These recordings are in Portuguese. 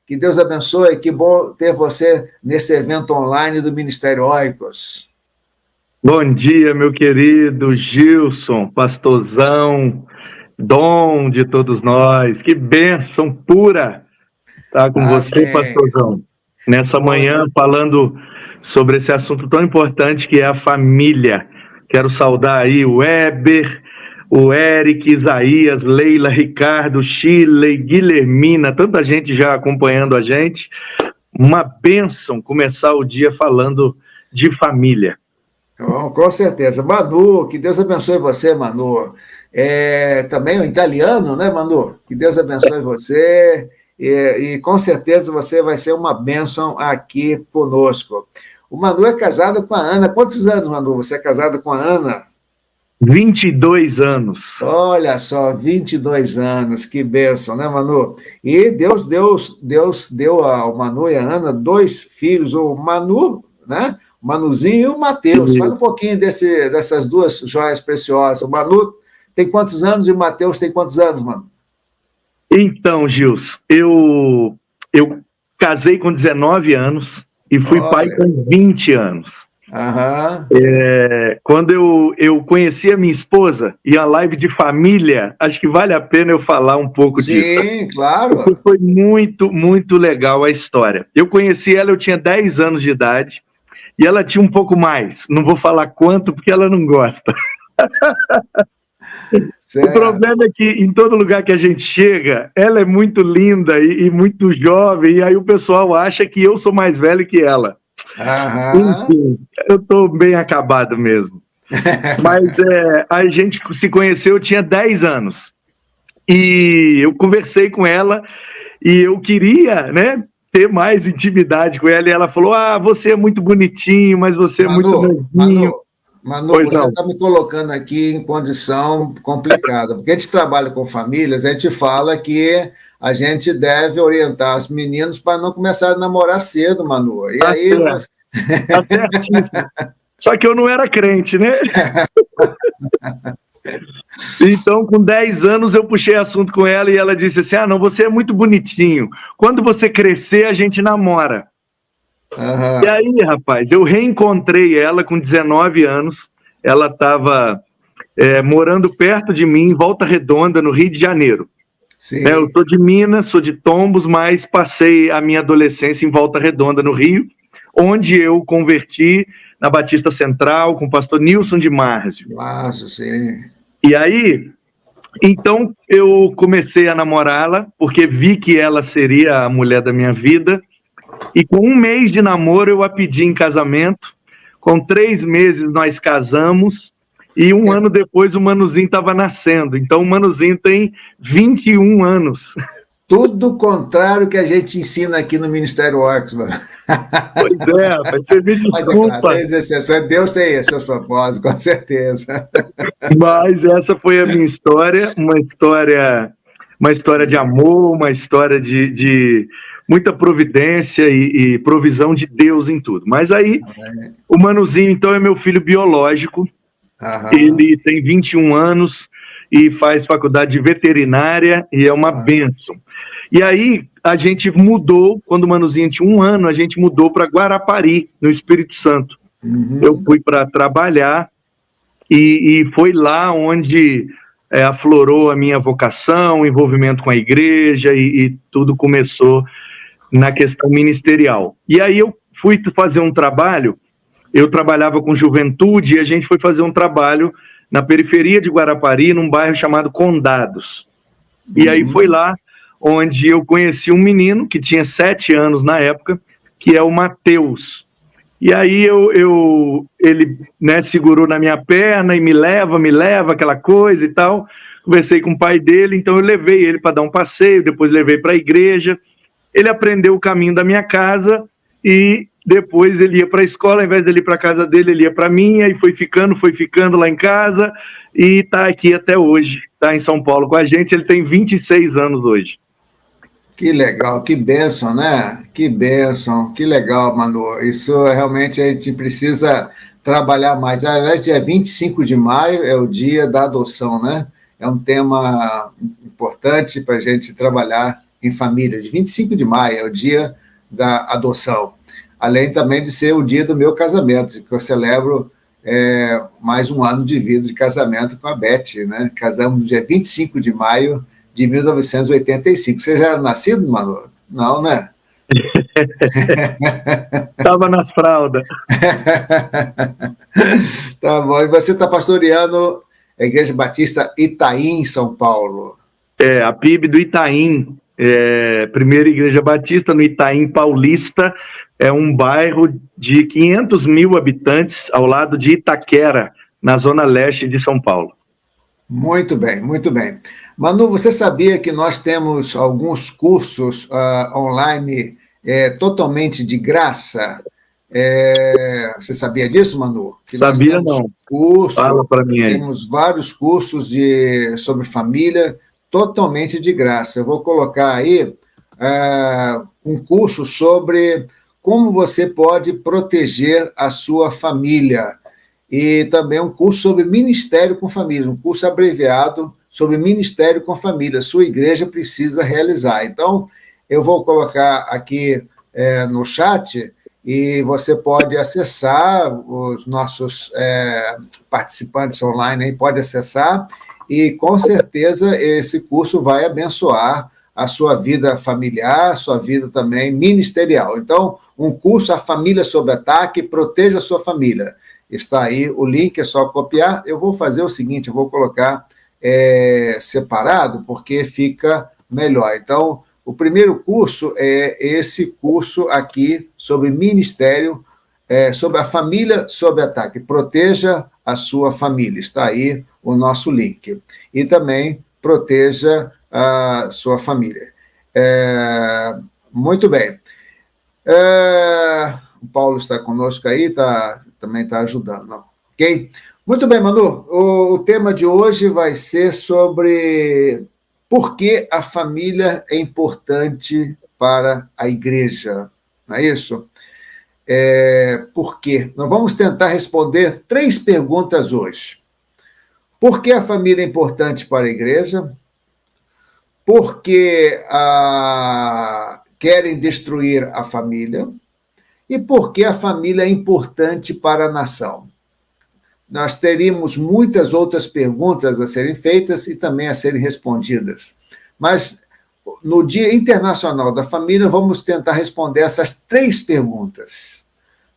Que Deus abençoe, que bom ter você nesse evento online do Ministério Oikos. Bom dia, meu querido Gilson, pastorzão, dom de todos nós. Que bênção pura estar com você, pastorzão, nessa manhã falando sobre esse assunto tão importante que é a família. Quero saudar aí o Weber, o Eric, Isaías, Leila, Ricardo, Shirley, Guilhermina, tanta gente já acompanhando a gente. Uma bênção começar o dia falando de família. Com certeza. Manu, que Deus abençoe você, Manu. Também o italiano, né, Manu? Que Deus abençoe você e com certeza você vai ser uma bênção aqui conosco. O Manu é casado com a Ana. Quantos anos, Manu, você é casado com a Ana? 22 anos. Olha só, 22 anos, que bênção, né, Manu? E Deus deu ao Manu e à Ana 2 filhos, o Manu, né? O Manuzinho e o Mateus. Fala um pouquinho dessas 2 joias preciosas. O Manu tem quantos anos e o Mateus tem quantos anos, Manu? Então, Gils, eu casei com 19 anos e fui pai com 20 anos. Aham. Quando eu conheci a minha esposa e a live de família, acho que vale a pena eu falar um pouco disso. Sim, claro. Porque foi muito, muito legal a história. Eu conheci ela, eu tinha 10 anos de idade, e ela tinha um pouco mais. Não vou falar quanto, porque ela não gosta. Certo. O problema é que em todo lugar que a gente chega, ela é muito linda e muito jovem, e aí o pessoal acha que eu sou mais velho que ela. Aham. Enfim, eu estou bem acabado mesmo. Mas a gente se conheceu, eu tinha 10 anos. E eu conversei com ela e eu queria, né, ter mais intimidade com ela. E ela falou, você é muito bonitinho, mas você é muito novinho. Manu, você está me colocando aqui em condição complicada, porque a gente trabalha com famílias, a gente fala que a gente deve orientar os meninos para não começar a namorar cedo, Manu. E aí... Certo. Tá certíssimo. Só que eu não era crente, né? Então, com 10 anos, eu puxei assunto com ela e ela disse assim, não, você é muito bonitinho. Quando você crescer, a gente namora. Uhum. E aí, rapaz, eu reencontrei ela com 19 anos. Ela estava morando perto de mim, em Volta Redonda, no Rio de Janeiro. Sim. Eu sou de Minas, sou de Tombos, mas passei a minha adolescência em Volta Redonda, no Rio, onde eu converti na Batista Central com o pastor Nilson de Márcio. Márcio, sim. E aí, então, eu comecei a namorá-la, porque vi que ela seria a mulher da minha vida, e com 1 mês de namoro eu a pedi em casamento, com 3 meses nós casamos, e 1 ano depois o Manuzinho estava nascendo, então o Manuzinho tem 21 anos. Tudo contrário que a gente ensina aqui no Ministério Oikos, mano. Pois é, você me desculpa. Mas é claro, tem Deus tem seus propósitos, com certeza. Mas essa foi a minha história, uma história de amor, uma história de muita providência e provisão de Deus em tudo. Mas aí, o Manuzinho, então, é meu filho biológico. Ele tem 21 anos e faz faculdade de veterinária e é uma bênção. E aí, a gente mudou, quando o Manuzinho tinha 1 ano, a gente mudou para Guarapari, no Espírito Santo. Eu fui para trabalhar e foi lá onde aflorou a minha vocação, o envolvimento com a igreja e tudo começou na questão ministerial. E aí eu fui fazer um trabalho, eu trabalhava com juventude e a gente foi fazer um trabalho na periferia de Guarapari, num bairro chamado Condados. E aí foi lá onde eu conheci um menino que tinha 7 anos na época, que é o Mateus. E aí ele, né, segurou na minha perna e me leva, aquela coisa e tal. Conversei com o pai dele, então eu levei ele para dar um passeio, depois levei para a igreja. Ele aprendeu o caminho da minha casa e depois ele ia para a escola, ao invés de ele ir para a casa dele, ele ia para a minha, e foi ficando lá em casa e está aqui até hoje, está em São Paulo com a gente. Ele tem 26 anos hoje. Que legal, que bênção, né? Que bênção, que legal, Manu. Isso realmente a gente precisa trabalhar mais. Aliás, dia 25 de maio é o dia da adoção, né? É um tema importante para a gente trabalhar em família, de 25 de maio, é o dia da adoção. Além também de ser o dia do meu casamento, que eu celebro mais um ano de vida de casamento com a Beth, né? Casamos no dia 25 de maio de 1985. Você já era nascido, Manu? Não, né? Estava nas fraldas. Tá bom. E você está pastoreando a Igreja Batista Itaim, em São Paulo. A PIB do Itaim, primeira Igreja Batista no Itaim Paulista, é um bairro de 500 mil habitantes ao lado de Itaquera, na zona leste de São Paulo. Muito bem, muito bem. Manu, você sabia que nós temos alguns cursos online totalmente de graça? Você sabia disso, Manu? Que sabia não. Fala para mim aí. Temos vários cursos sobre família totalmente de graça. Eu vou colocar aí um curso sobre como você pode proteger a sua família. E também um curso sobre ministério com família, um curso abreviado sobre ministério com família. Sua igreja precisa realizar. Então, eu vou colocar aqui no chat e você pode acessar, os nossos participantes online aí pode acessar, e com certeza esse curso vai abençoar a sua vida familiar, a sua vida também ministerial. Então, um curso, A Família Sob Ataque, Proteja a Sua Família. Está aí o link, é só copiar. Eu vou fazer o seguinte, eu vou colocar separado, porque fica melhor. Então, o primeiro curso é esse curso aqui sobre ministério, sobre a família sob ataque. Proteja a sua família. Está aí o nosso link. E também proteja a sua família. Muito bem. O Paulo está conosco aí, também está ajudando, ok? Muito bem, Manu. O tema de hoje vai ser sobre por que a família é importante para a igreja, não é isso? Por quê? Nós vamos tentar responder 3 perguntas hoje. Por que a família é importante para a igreja? Por que querem destruir a família? E por que a família é importante para a nação? Nós teríamos muitas outras perguntas a serem feitas e também a serem respondidas. Mas, no Dia Internacional da Família, vamos tentar responder essas 3 perguntas.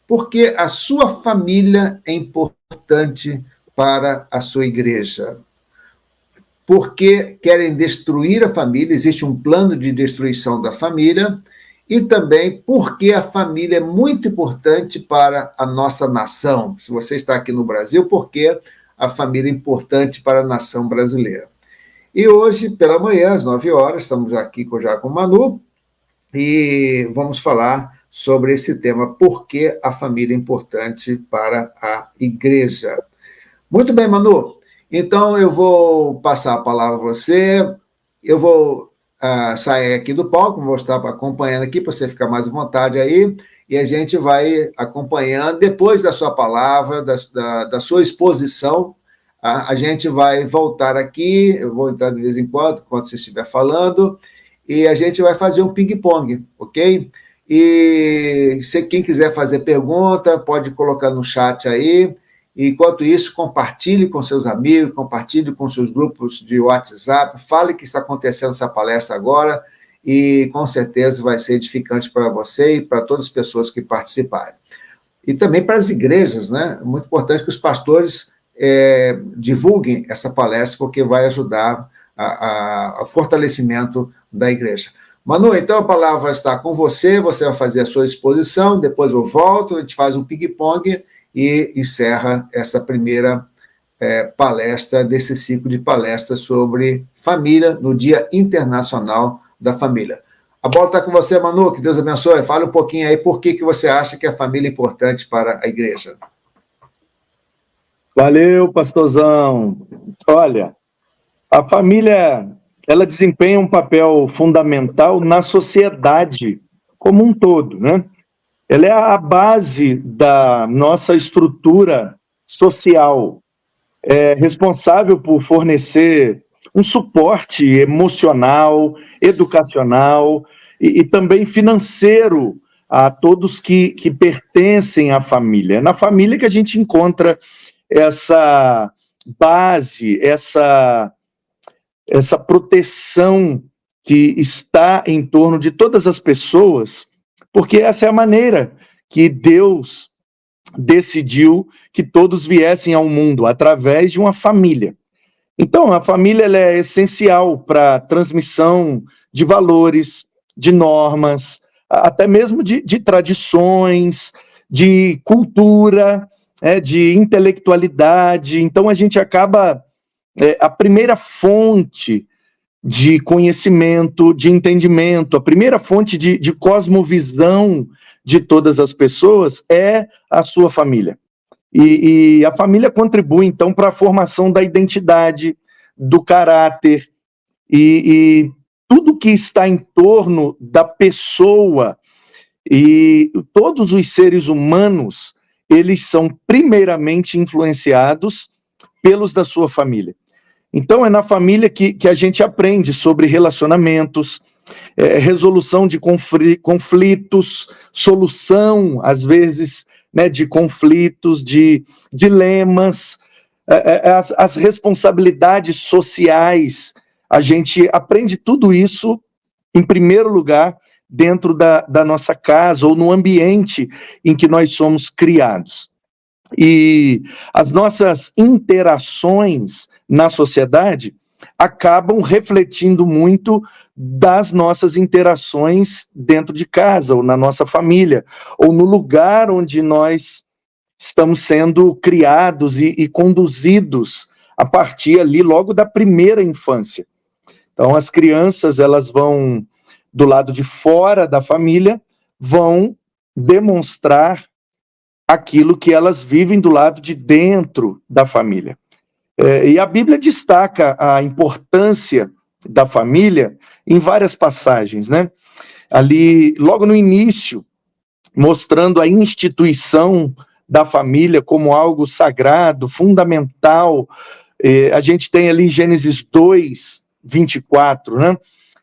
Por que a sua família é importante para a sua igreja? Por que querem destruir a família? Existe um plano de destruição da família. E também porque a família é muito importante para a nossa nação. Se você está aqui no Brasil, por que a família é importante para a nação brasileira? E hoje, pela manhã, às 9 horas, estamos aqui já com o Manu, e vamos falar sobre esse tema, por que a família é importante para a igreja. Muito bem, Manu. Então, eu vou passar a palavra a você, eu vou sair aqui do palco, vou estar acompanhando aqui para você ficar mais à vontade aí, e a gente vai acompanhando, depois da sua palavra, da sua exposição, a gente vai voltar aqui, eu vou entrar de vez em quando, enquanto você estiver falando, e a gente vai fazer um ping-pong, ok? E quem quiser fazer pergunta, pode colocar no chat aí. Enquanto isso, compartilhe com seus amigos, compartilhe com seus grupos de WhatsApp, fale que está acontecendo essa palestra agora e, com certeza, vai ser edificante para você e para todas as pessoas que participarem. E também para as igrejas, né? É muito importante que os pastores divulguem essa palestra, porque vai ajudar ao fortalecimento da igreja. Manu, então a palavra está com você, você vai fazer a sua exposição, depois eu volto, a gente faz um ping-pong e encerra essa primeira palestra desse ciclo de palestras sobre família no Dia Internacional da Família. A bola está com você, Manu, que Deus abençoe. Fala um pouquinho aí por que você acha que a família é importante para a igreja. Valeu, pastorzão. Olha, a família, ela desempenha um papel fundamental na sociedade como um todo, né? Ela é a base da nossa estrutura social, é responsável por fornecer um suporte emocional, educacional e também financeiro a todos que pertencem à família. É na família que a gente encontra essa base, essa proteção que está em torno de todas as pessoas, porque essa é a maneira que Deus decidiu que todos viessem ao mundo, através de uma família. Então, a família ela é essencial para a transmissão de valores, de normas, até mesmo de tradições, de cultura, de intelectualidade. Então, a gente acaba... a primeira fonte de conhecimento, de entendimento, a primeira fonte de cosmovisão de todas as pessoas é a sua família. E a família contribui, então, para a formação da identidade, do caráter, e tudo que está em torno da pessoa, e todos os seres humanos, eles são primeiramente influenciados pelos da sua família. Então, é na família que a gente aprende sobre relacionamentos, resolução de conflitos, solução, às vezes, de conflitos, de dilemas, as responsabilidades sociais. A gente aprende tudo isso, em primeiro lugar, dentro da nossa casa ou no ambiente em que nós somos criados. E as nossas interações na sociedade acabam refletindo muito das nossas interações dentro de casa, ou na nossa família, ou no lugar onde nós estamos sendo criados e conduzidos a partir ali logo da primeira infância. Então, as crianças, elas vão, do lado de fora da família, vão demonstrar aquilo que elas vivem do lado de dentro da família. E a Bíblia destaca a importância da família em várias passagens, né? Ali, logo no início, mostrando a instituição da família como algo sagrado, fundamental. A gente tem ali Gênesis 2, 24, né?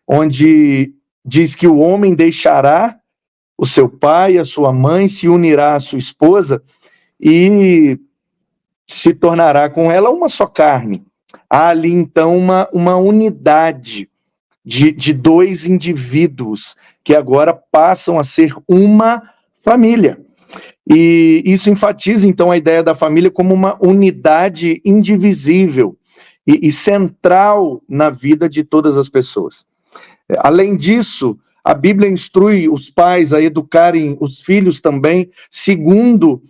Onde diz que o homem deixará o seu pai, a sua mãe, se unirá à sua esposa e se tornará com ela uma só carne. Há ali, então, uma unidade de dois indivíduos que agora passam a ser uma família. E isso enfatiza, então, a ideia da família como uma unidade indivisível e central na vida de todas as pessoas. Além disso, a Bíblia instrui os pais a educarem os filhos também, segundo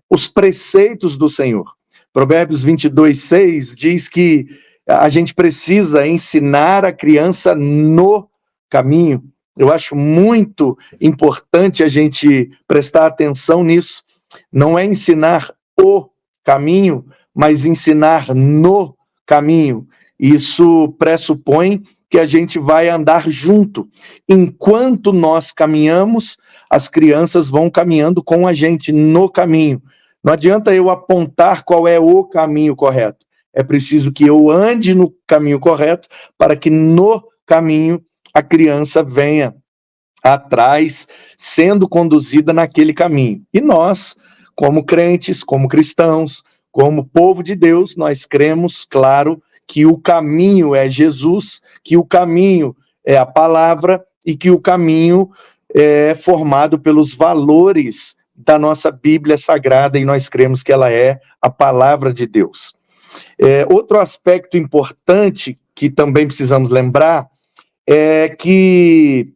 os preceitos do Senhor. Provérbios 22:6 diz que a gente precisa ensinar a criança no caminho. Eu acho muito importante a gente prestar atenção nisso. Não é ensinar o caminho, mas ensinar no caminho. Isso pressupõe que a gente vai andar junto. Enquanto nós caminhamos, as crianças vão caminhando com a gente no caminho. Não adianta eu apontar qual é o caminho correto. É preciso que eu ande no caminho correto para que no caminho a criança venha atrás, sendo conduzida naquele caminho. E nós, como crentes, como cristãos, como povo de Deus, nós cremos, claro, que o caminho é Jesus, que o caminho é a palavra e que o caminho é formado pelos valores da nossa Bíblia Sagrada, e nós cremos que ela é a palavra de Deus. Outro aspecto importante que também precisamos lembrar é que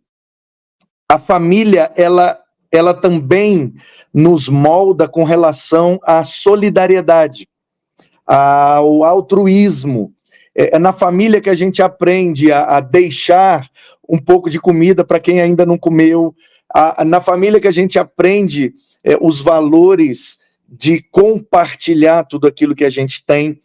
a família, ela também nos molda com relação à solidariedade, ao altruísmo. É na família que a gente aprende a deixar um pouco de comida para quem ainda não comeu. Na família que a gente aprende os valores de compartilhar tudo aquilo que a gente tem.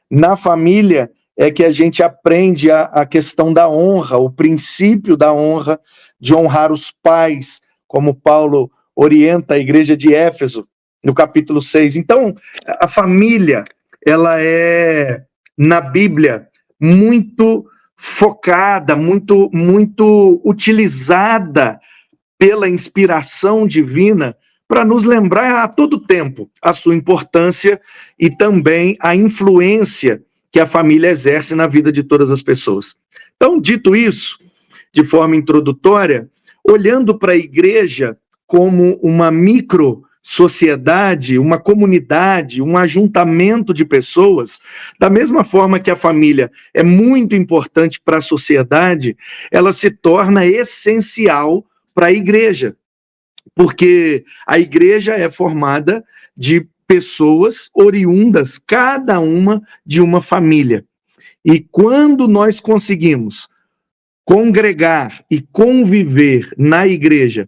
Na família é que a gente aprende a questão da honra, o princípio da honra, de honrar os pais, como Paulo orienta a igreja de Éfeso, no capítulo 6. Então, a família, ela é, na Bíblia, muito focada, muito utilizada pela inspiração divina para nos lembrar a todo tempo a sua importância e também a influência que a família exerce na vida de todas as pessoas. Então, dito isso, de forma introdutória, olhando para a igreja como uma micro-sociedade, uma comunidade, um ajuntamento de pessoas, da mesma forma que a família é muito importante para a sociedade, ela se torna essencial para a igreja, porque a igreja é formada de pessoas oriundas, cada uma de uma família. E quando nós conseguimos congregar e conviver na igreja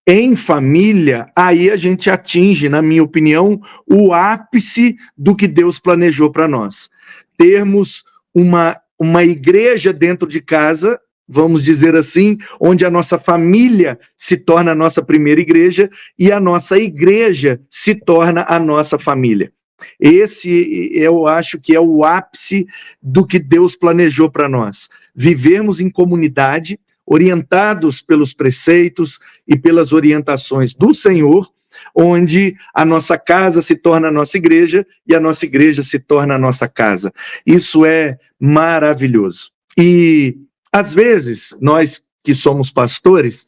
em família, aí a gente atinge, na minha opinião, o ápice do que Deus planejou para nós. Termos uma igreja dentro de casa, vamos dizer assim, onde a nossa família se torna a nossa primeira igreja e a nossa igreja se torna a nossa família. Esse, eu acho que é o ápice do que Deus planejou para nós. Vivermos em comunidade, orientados pelos preceitos e pelas orientações do Senhor, onde a nossa casa se torna a nossa igreja e a nossa igreja se torna a nossa casa. Isso é maravilhoso. E, às vezes, nós que somos pastores,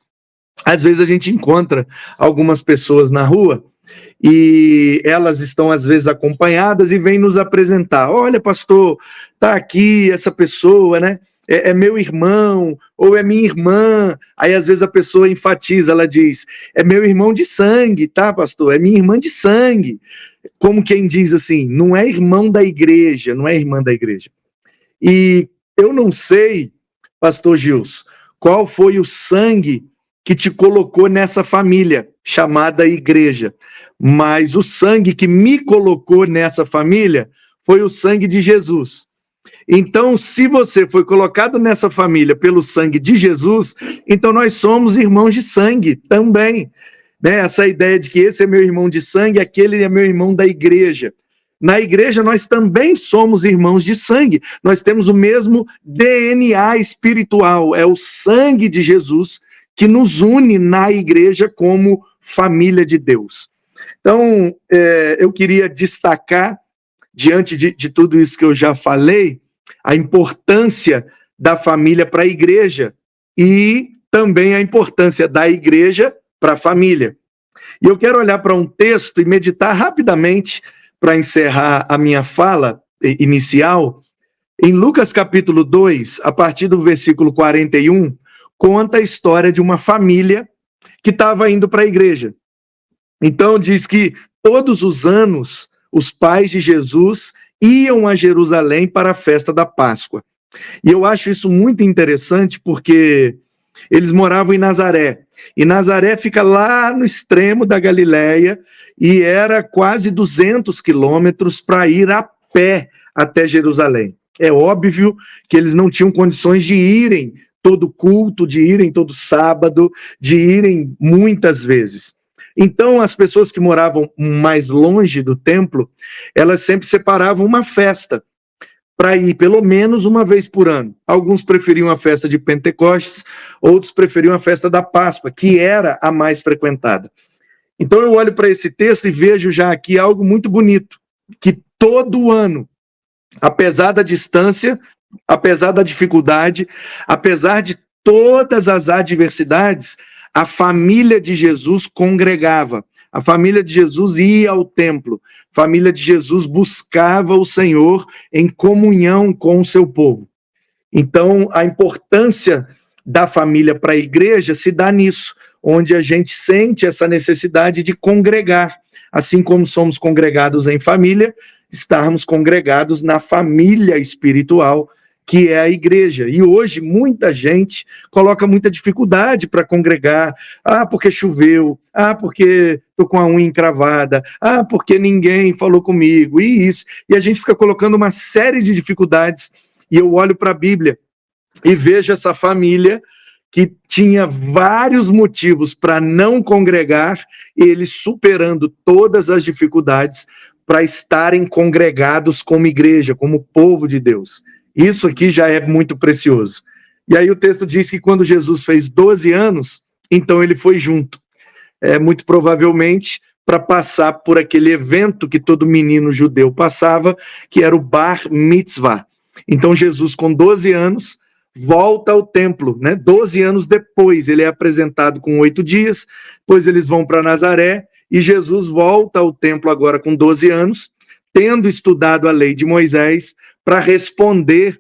às vezes a gente encontra algumas pessoas na rua e elas estão, às vezes, acompanhadas e vêm nos apresentar. Olha, pastor, tá aqui essa pessoa, né? É meu irmão, ou é minha irmã. Aí, às vezes, a pessoa enfatiza, ela diz, é meu irmão de sangue, tá, pastor? É minha irmã de sangue. Como quem diz assim, não é irmão da igreja, não é irmã da igreja. E eu não sei, pastor Gils, qual foi o sangue que te colocou nessa família chamada igreja, mas o sangue que me colocou nessa família foi o sangue de Jesus. Então, se você foi colocado nessa família pelo sangue de Jesus, então nós somos irmãos de sangue também, né? Essa ideia de que esse é meu irmão de sangue, aquele é meu irmão da igreja. Na igreja nós também somos irmãos de sangue, nós temos o mesmo DNA espiritual, é o sangue de Jesus que nos une na igreja como família de Deus. Então, eu queria destacar, diante de tudo isso que eu já falei, a importância da família para a igreja e também a importância da igreja para a família. E eu quero olhar para um texto e meditar rapidamente, para encerrar a minha fala inicial, em Lucas capítulo 2, a partir do versículo 41, conta a história de uma família que estava indo para a igreja. Então diz que todos os anos os pais de Jesus iam a Jerusalém para a festa da Páscoa. E eu acho isso muito interessante porque eles moravam em Nazaré. E Nazaré fica lá no extremo da Galileia e era quase 200 quilômetros para ir a pé até Jerusalém. É óbvio que eles não tinham condições de irem todo culto, de irem todo sábado, de irem muitas vezes. Então, as pessoas que moravam mais longe do templo, elas sempre separavam uma festa para ir pelo menos uma vez por ano. Alguns preferiam a festa de Pentecostes, outros preferiam a festa da Páscoa, que era a mais frequentada. Então, eu olho para esse texto e vejo já aqui algo muito bonito, que todo ano, apesar da distância, apesar da dificuldade, apesar de todas as adversidades, a família de Jesus congregava, a família de Jesus ia ao templo, a família de Jesus buscava o Senhor em comunhão com o seu povo. Então, a importância da família para a igreja se dá nisso, onde a gente sente essa necessidade de congregar, assim como somos congregados em família, estarmos congregados na família espiritual, que é a igreja. E hoje muita gente coloca muita dificuldade para congregar. Ah, porque choveu. Ah, porque estou com a unha encravada. Ah, porque ninguém falou comigo. E isso. E a gente fica colocando uma série de dificuldades. E eu olho para a Bíblia e vejo essa família que tinha vários motivos para não congregar, eles superando todas as dificuldades para estarem congregados como igreja, como povo de Deus. Isso aqui já é muito precioso. E aí o texto diz que quando Jesus fez 12 anos, então ele foi junto. Muito provavelmente para passar por aquele evento que todo menino judeu passava, que era o Bar Mitzvah. Então Jesus, com 12 anos, volta ao templo, né? 12 anos depois, ele é apresentado com 8 dias, depois eles vão para Nazaré, e Jesus volta ao templo agora com 12 anos, tendo estudado a lei de Moisés, para responder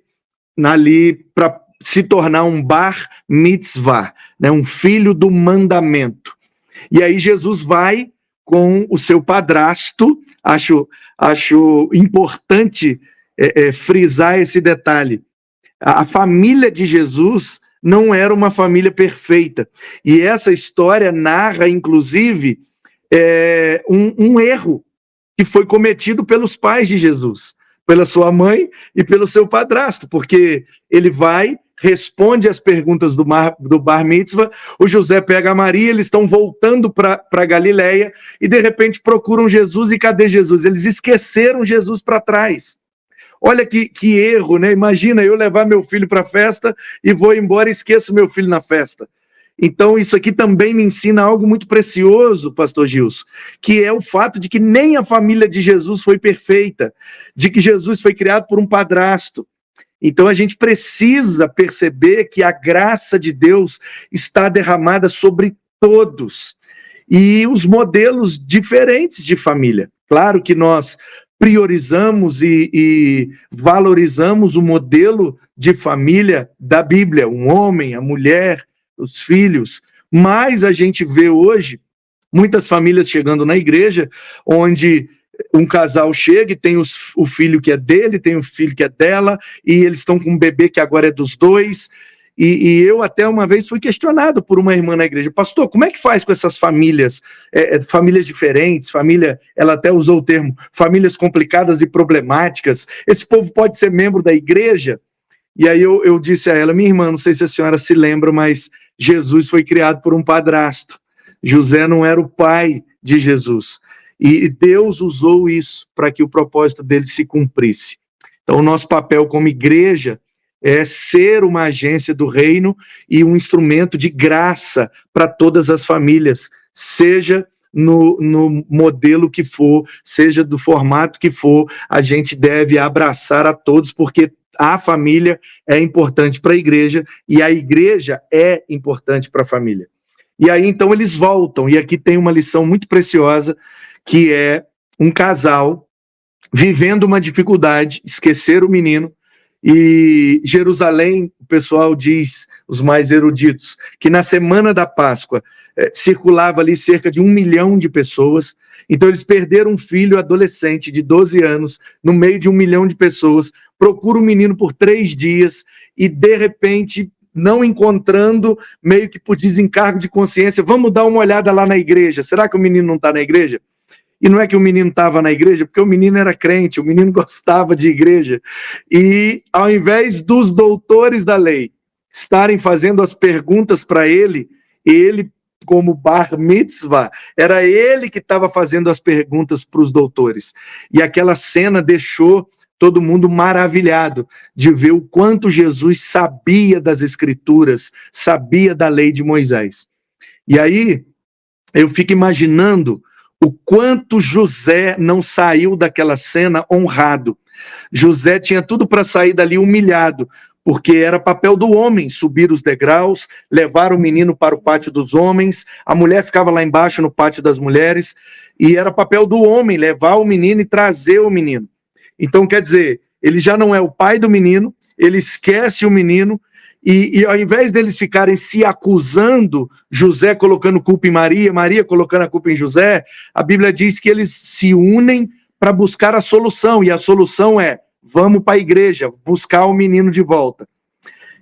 ali, para se tornar um Bar Mitzvah, né? Um filho do mandamento. E aí Jesus vai com o seu padrasto, acho importante frisar esse detalhe. A família de Jesus não era uma família perfeita. E essa história narra, inclusive, um erro que foi cometido pelos pais de Jesus, pela sua mãe e pelo seu padrasto, porque ele vai, responde às perguntas do Bar Mitzvah, o José pega a Maria, eles estão voltando para Galileia e de repente procuram Jesus, e cadê Jesus? Eles esqueceram Jesus para trás. Olha que erro, né? Imagina eu levar meu filho para a festa e vou embora e esqueço meu filho na festa. Então isso aqui também me ensina algo muito precioso, pastor Gilson, que é o fato de que nem a família de Jesus foi perfeita, de que Jesus foi criado por um padrasto. Então a gente precisa perceber que a graça de Deus está derramada sobre todos. E os modelos diferentes de família. Claro que nós priorizamos e valorizamos o modelo de família da Bíblia, um homem, a mulher, os filhos, mas a gente vê hoje muitas famílias chegando na igreja, onde um casal chega e tem o filho que é dele, tem o filho que é dela, e eles estão com um bebê que agora é dos dois, e eu até uma vez fui questionado por uma irmã na igreja: pastor, como é que faz com essas famílias, famílias diferentes, ela até usou o termo, famílias complicadas e problemáticas, esse povo pode ser membro da igreja? E aí eu disse a ela: minha irmã, não sei se a senhora se lembra, mas Jesus foi criado por um padrasto, José não era o pai de Jesus, e Deus usou isso para que o propósito dele se cumprisse. Então o nosso papel como igreja é ser uma agência do reino e um instrumento de graça para todas as famílias, seja no modelo que for, seja do formato que for, a gente deve abraçar a todos, porque a família é importante para a igreja e a igreja é importante para a família. E aí então eles voltam, e aqui tem uma lição muito preciosa, que é um casal vivendo uma dificuldade, esquecer o menino. E Jerusalém, o pessoal diz, os mais eruditos, que na semana da Páscoa circulava ali cerca de 1 milhão de pessoas. Então eles perderam um filho adolescente de 12 anos no meio de 1 milhão de pessoas, procuram o menino por 3 dias e de repente, não encontrando, meio que por desencargo de consciência, vamos dar uma olhada lá na igreja, será que o menino não está na igreja? E não é que o menino estava na igreja, porque o menino era crente, o menino gostava de igreja. E ao invés dos doutores da lei estarem fazendo as perguntas para ele, como Bar Mitzvah, era ele que estava fazendo as perguntas para os doutores. E aquela cena deixou todo mundo maravilhado de ver o quanto Jesus sabia das Escrituras, sabia da lei de Moisés. E aí eu fico imaginando o quanto José não saiu daquela cena honrado. José tinha tudo para sair dali humilhado, porque era papel do homem subir os degraus, levar o menino para o pátio dos homens, a mulher ficava lá embaixo no pátio das mulheres, e era papel do homem levar o menino e trazer o menino. Então, quer dizer, ele já não é o pai do menino, ele esquece o menino, e ao invés deles ficarem se acusando, José colocando culpa em Maria, Maria colocando a culpa em José, a Bíblia diz que eles se unem para buscar a solução, e a solução é: vamos para a igreja, buscar o menino de volta.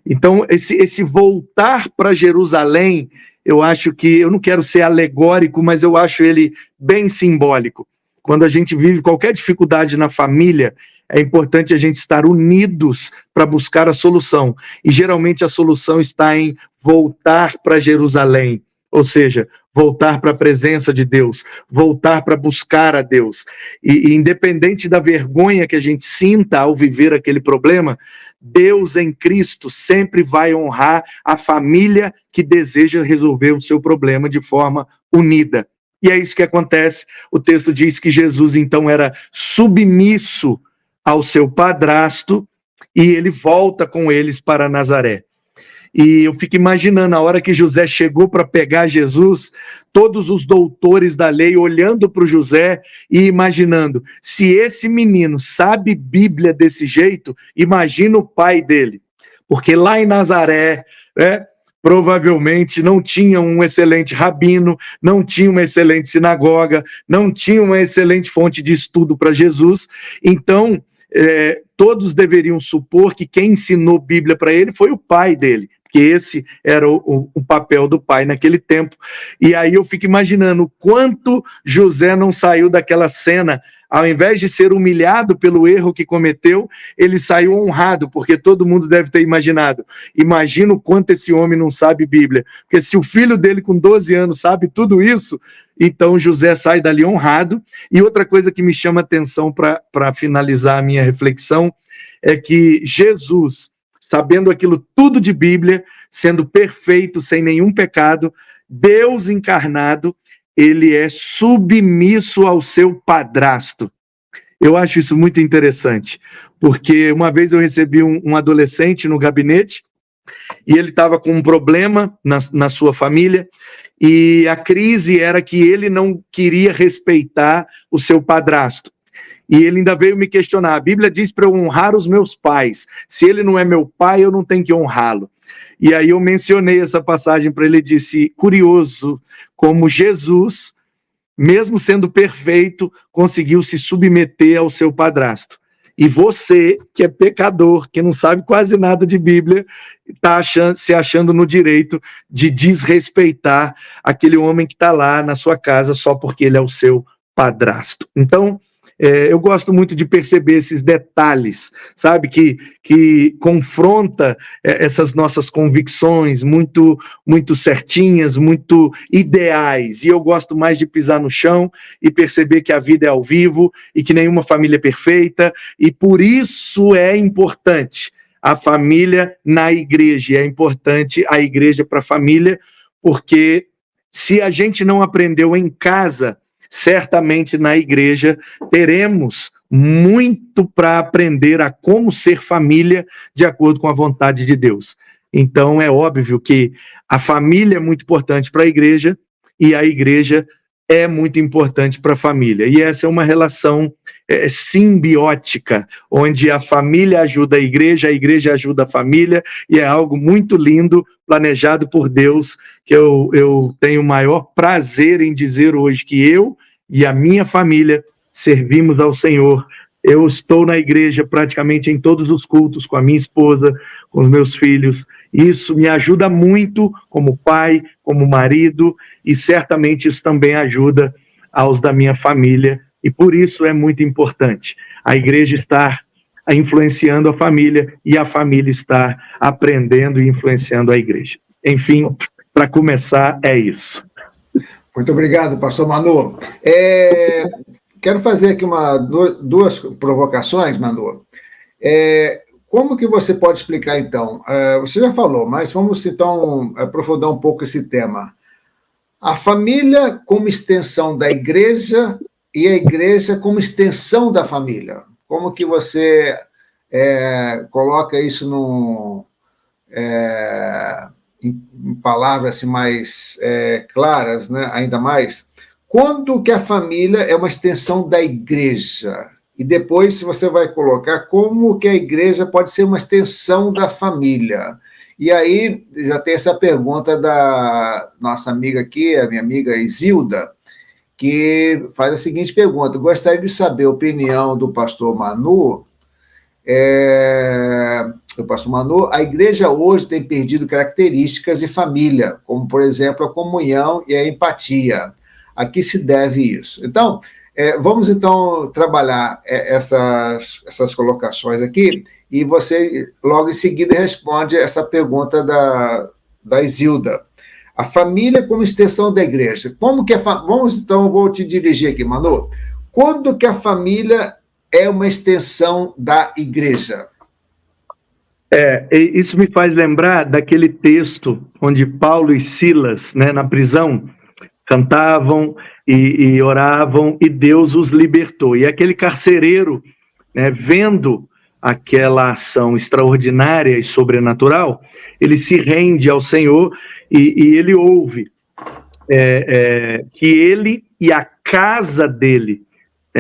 Então, esse voltar para Jerusalém, eu acho que, eu não quero ser alegórico, mas eu acho ele bem simbólico. Quando a gente vive qualquer dificuldade na família, é importante a gente estar unidos para buscar a solução. E geralmente a solução está em voltar para Jerusalém, ou seja, voltar para a presença de Deus, voltar para buscar a Deus. E independente da vergonha que a gente sinta ao viver aquele problema, Deus em Cristo sempre vai honrar a família que deseja resolver o seu problema de forma unida. E é isso que acontece. O texto diz que Jesus, então, era submisso ao seu padrasto e ele volta com eles para Nazaré. E eu fico imaginando, a hora que José chegou para pegar Jesus, todos os doutores da lei olhando para o José e imaginando, se esse menino sabe Bíblia desse jeito, imagina o pai dele. Porque lá em Nazaré, né, provavelmente não tinha um excelente rabino, não tinha uma excelente sinagoga, não tinha uma excelente fonte de estudo para Jesus. Então, todos deveriam supor que quem ensinou Bíblia para ele foi o pai dele, porque esse era o papel do pai naquele tempo. E aí eu fico imaginando o quanto José não saiu daquela cena, ao invés de ser humilhado pelo erro que cometeu, ele saiu honrado, porque todo mundo deve ter imaginado. Imagina o quanto esse homem não sabe Bíblia, porque se o filho dele com 12 anos sabe tudo isso, então José sai dali honrado. E outra coisa que me chama a atenção para finalizar a minha reflexão, é que Jesus, sabendo aquilo tudo de Bíblia, sendo perfeito, sem nenhum pecado, Deus encarnado, ele é submisso ao seu padrasto. Eu acho isso muito interessante, porque uma vez eu recebi um adolescente no gabinete, e ele estava com um problema na sua família, e a crise era que ele não queria respeitar o seu padrasto. E ele ainda veio me questionar, a Bíblia diz para eu honrar os meus pais, se ele não é meu pai, eu não tenho que honrá-lo. E aí eu mencionei essa passagem para ele e disse, curioso, como Jesus, mesmo sendo perfeito, conseguiu se submeter ao seu padrasto. E você, que é pecador, que não sabe quase nada de Bíblia, está se achando no direito de desrespeitar aquele homem que está lá na sua casa só porque ele é o seu padrasto. Então, eu gosto muito de perceber esses detalhes, sabe, que confronta essas nossas convicções muito, muito certinhas, muito ideais, e eu gosto mais de pisar no chão e perceber que a vida é ao vivo e que nenhuma família é perfeita, e por isso é importante a família na igreja, é importante a igreja para a família, porque se a gente não aprendeu em casa, certamente na igreja teremos muito para aprender a como ser família de acordo com a vontade de Deus. Então é óbvio que a família é muito importante para a igreja e a igreja é muito importante para a família. E essa é uma relação simbiótica, onde a família ajuda a igreja ajuda a família, e é algo muito lindo, planejado por Deus, que eu tenho o maior prazer em dizer hoje que eu e a minha família servimos ao Senhor. Eu estou na igreja praticamente em todos os cultos, com a minha esposa, com os meus filhos. Isso me ajuda muito como pai, como marido, e certamente isso também ajuda aos da minha família, e por isso é muito importante a igreja estar influenciando a família e a família estar aprendendo e influenciando a igreja. Enfim, para começar, é isso. Muito obrigado, pastor Manu. Quero fazer aqui duas provocações, Manu. Como que você pode explicar, então? Você já falou, mas vamos, então, aprofundar um pouco esse tema. A família como extensão da igreja e a igreja como extensão da família. Como que você coloca isso em palavras assim, mais claras, né? Ainda mais? Quando que a família é uma extensão da igreja? E depois você vai colocar como que a igreja pode ser uma extensão da família. E aí já tem essa pergunta da nossa amiga aqui, a minha amiga Isilda, que faz a seguinte pergunta: gostaria de saber a opinião do pastor Manu. A igreja hoje tem perdido características de família, como, por exemplo, a comunhão e a empatia. A que se deve isso? Então, vamos, então, trabalhar essas colocações aqui, e você, logo em seguida, responde essa pergunta da Isilda. A família como extensão da igreja. Como que vamos, então, vou te dirigir aqui, Manu. Quando que a família é uma extensão da igreja? Isso me faz lembrar daquele texto onde Paulo e Silas, né, na prisão, cantavam e oravam e Deus os libertou. E aquele carcereiro, né, vendo aquela ação extraordinária e sobrenatural, ele se rende ao Senhor e ele ouve que ele e a casa dele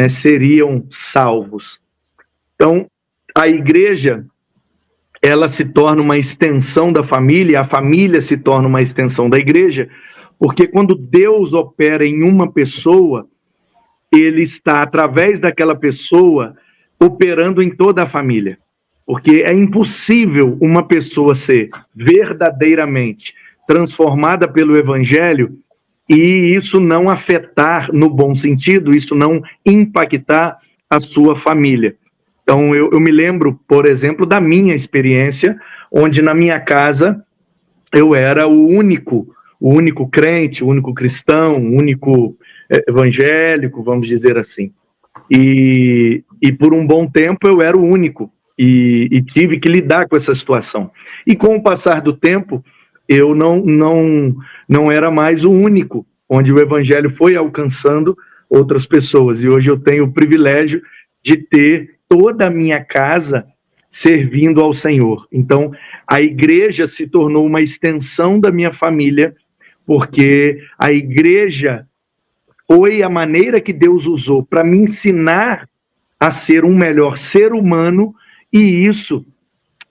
seriam salvos. Então, a igreja, ela se torna uma extensão da família, a família se torna uma extensão da igreja, porque quando Deus opera em uma pessoa, ele está, através daquela pessoa, operando em toda a família. Porque é impossível uma pessoa ser verdadeiramente transformada pelo Evangelho e isso não afetar, no bom sentido, isso não impactar a sua família. Então, eu me lembro, por exemplo, da minha experiência, onde na minha casa eu era o único crente, o único cristão, o único evangélico, vamos dizer assim. E por um bom tempo eu era o único e tive que lidar com essa situação. E com o passar do tempo, eu não era mais o único, onde o evangelho foi alcançando outras pessoas. E hoje eu tenho o privilégio de ter toda a minha casa servindo ao Senhor. Então, a igreja se tornou uma extensão da minha família, porque a igreja foi a maneira que Deus usou para me ensinar a ser um melhor ser humano, e isso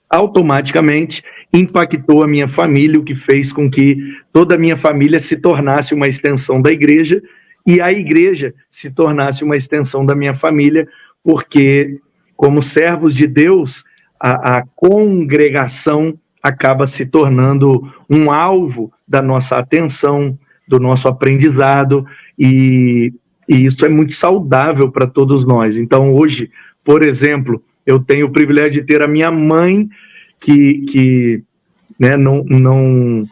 automaticamente impactou a minha família, o que fez com que toda a minha família se tornasse uma extensão da igreja, e a igreja se tornasse uma extensão da minha família, porque, como servos de Deus, a congregação acaba se tornando um alvo da nossa atenção, do nosso aprendizado, e isso é muito saudável para todos nós. Então, hoje, por exemplo, eu tenho o privilégio de ter a minha mãe, que né, não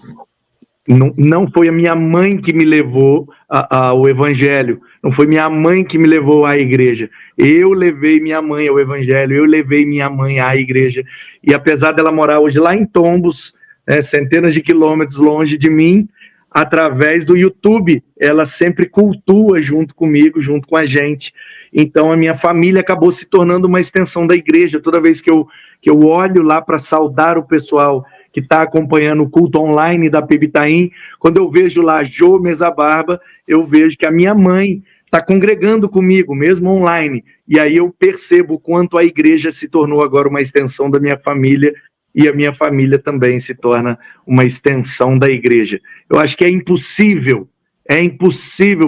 foi a minha mãe que me levou ao evangelho, não foi minha mãe que me levou à igreja, eu levei minha mãe ao evangelho, eu levei minha mãe à igreja, e apesar dela morar hoje lá em Tombos, centenas de quilômetros longe de mim, através do YouTube, ela sempre cultua junto comigo, junto com a gente. Então a minha família acabou se tornando uma extensão da igreja. Toda vez que eu olho lá para saudar o pessoal que está acompanhando o culto online da Pebitaim, quando eu vejo lá Jô Mesa Barba, eu vejo que a minha mãe está congregando comigo, mesmo online, e aí eu percebo o quanto a igreja se tornou agora uma extensão da minha família, e a minha família também se torna uma extensão da igreja. Eu acho que é impossível,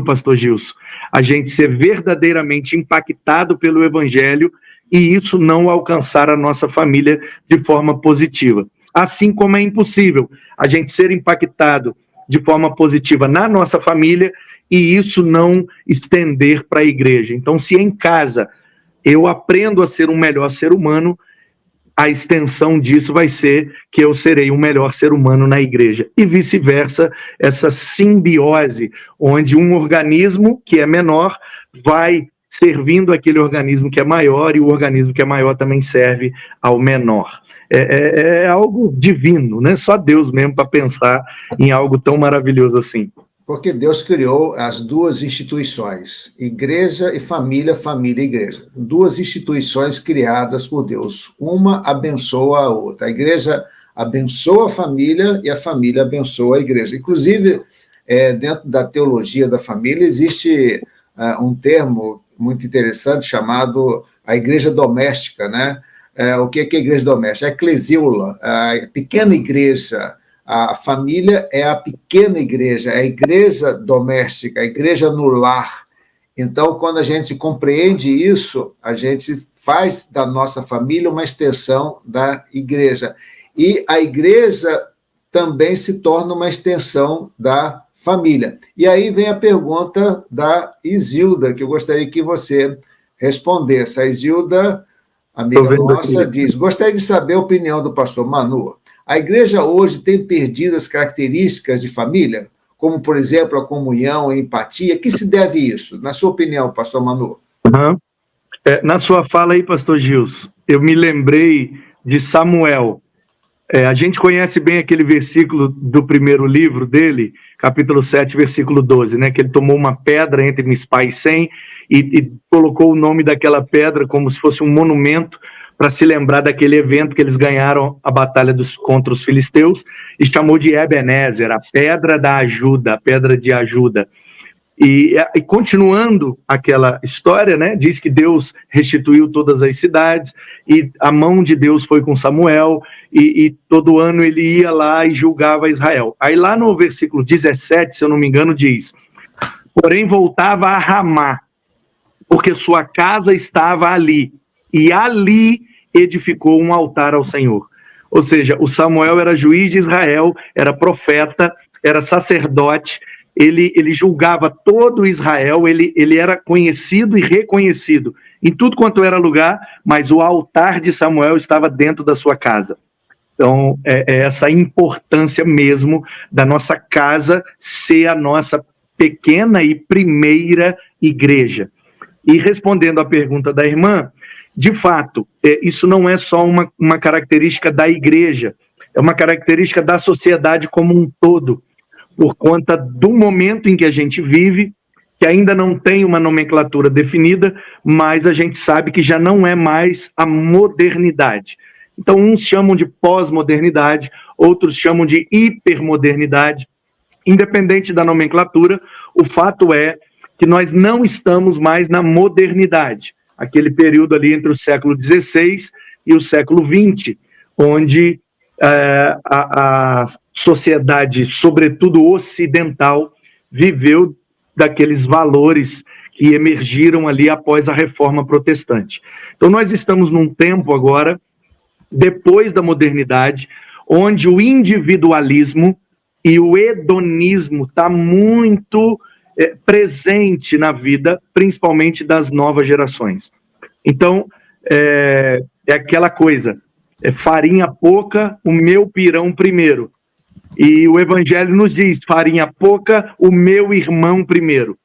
pastor Gilson, a gente ser verdadeiramente impactado pelo evangelho e isso não alcançar a nossa família de forma positiva. Assim como é impossível a gente ser impactado de forma positiva na nossa família e isso não estender para a igreja. Então, se em casa eu aprendo a ser um melhor ser humano, a extensão disso vai ser que eu serei um melhor ser humano na igreja. E vice-versa, essa simbiose, onde um organismo que é menor vai servindo aquele organismo que é maior, e o organismo que é maior também serve ao menor. É algo divino, né? Só Deus mesmo para pensar em algo tão maravilhoso assim. Porque Deus criou as duas instituições, igreja e família, família e igreja. Duas instituições criadas por Deus. Uma abençoa a outra. A igreja abençoa a família e a família abençoa a igreja. Inclusive, dentro da teologia da família, existe um termo muito interessante chamado a igreja doméstica, né? O que é a igreja doméstica? A eclesiula, a pequena igreja. A família é a pequena igreja, a igreja doméstica, a igreja no lar. Então, quando a gente compreende isso, a gente faz da nossa família uma extensão da igreja. E a igreja também se torna uma extensão da família. E aí vem a pergunta da Isilda, que eu gostaria que você respondesse. A Isilda, amiga nossa, diz: gostaria de saber a opinião do pastor Manu. A igreja hoje tem perdido as características de família, como, por exemplo, a comunhão, a empatia. A que se deve isso? Na sua opinião, pastor Manu? Na sua fala aí, pastor Gilson, eu me lembrei de Samuel, A gente conhece bem aquele versículo do primeiro livro dele, capítulo 7, versículo 12, né? Que ele tomou uma pedra entre Mispá e Sem e colocou o nome daquela pedra como se fosse um monumento para se lembrar daquele evento que eles ganharam a batalha contra os filisteus, e chamou de Ebenezer, a pedra da ajuda, a pedra de ajuda. E continuando aquela história, né, diz que Deus restituiu todas as cidades, e a mão de Deus foi com Samuel, e todo ano ele ia lá e julgava Israel. Aí lá no versículo 17, se eu não me engano, diz: porém voltava a Ramá, porque sua casa estava ali, e ali edificou um altar ao Senhor. Ou seja, o Samuel era juiz de Israel, era profeta, era sacerdote, ele julgava todo Israel, ele era conhecido e reconhecido em tudo quanto era lugar, mas o altar de Samuel estava dentro da sua casa. Então, é essa importância mesmo da nossa casa ser a nossa pequena e primeira igreja. E respondendo à pergunta da irmã, de fato, isso não é só uma característica da igreja, é uma característica da sociedade como um todo, por conta do momento em que a gente vive, que ainda não tem uma nomenclatura definida, mas a gente sabe que já não é mais a modernidade. Então, uns chamam de pós-modernidade, outros chamam de hipermodernidade. Independente da nomenclatura, o fato é que nós não estamos mais na modernidade, aquele período ali entre o século XVI e o século XX, onde a sociedade, sobretudo ocidental, viveu daqueles valores que emergiram ali após a Reforma Protestante. Então, nós estamos num tempo agora, depois da modernidade, onde o individualismo e o hedonismo está muito presente na vida, principalmente das novas gerações. Então, é aquela coisa, farinha pouca, o meu pirão primeiro. E o Evangelho nos diz, farinha pouca, o meu irmão primeiro.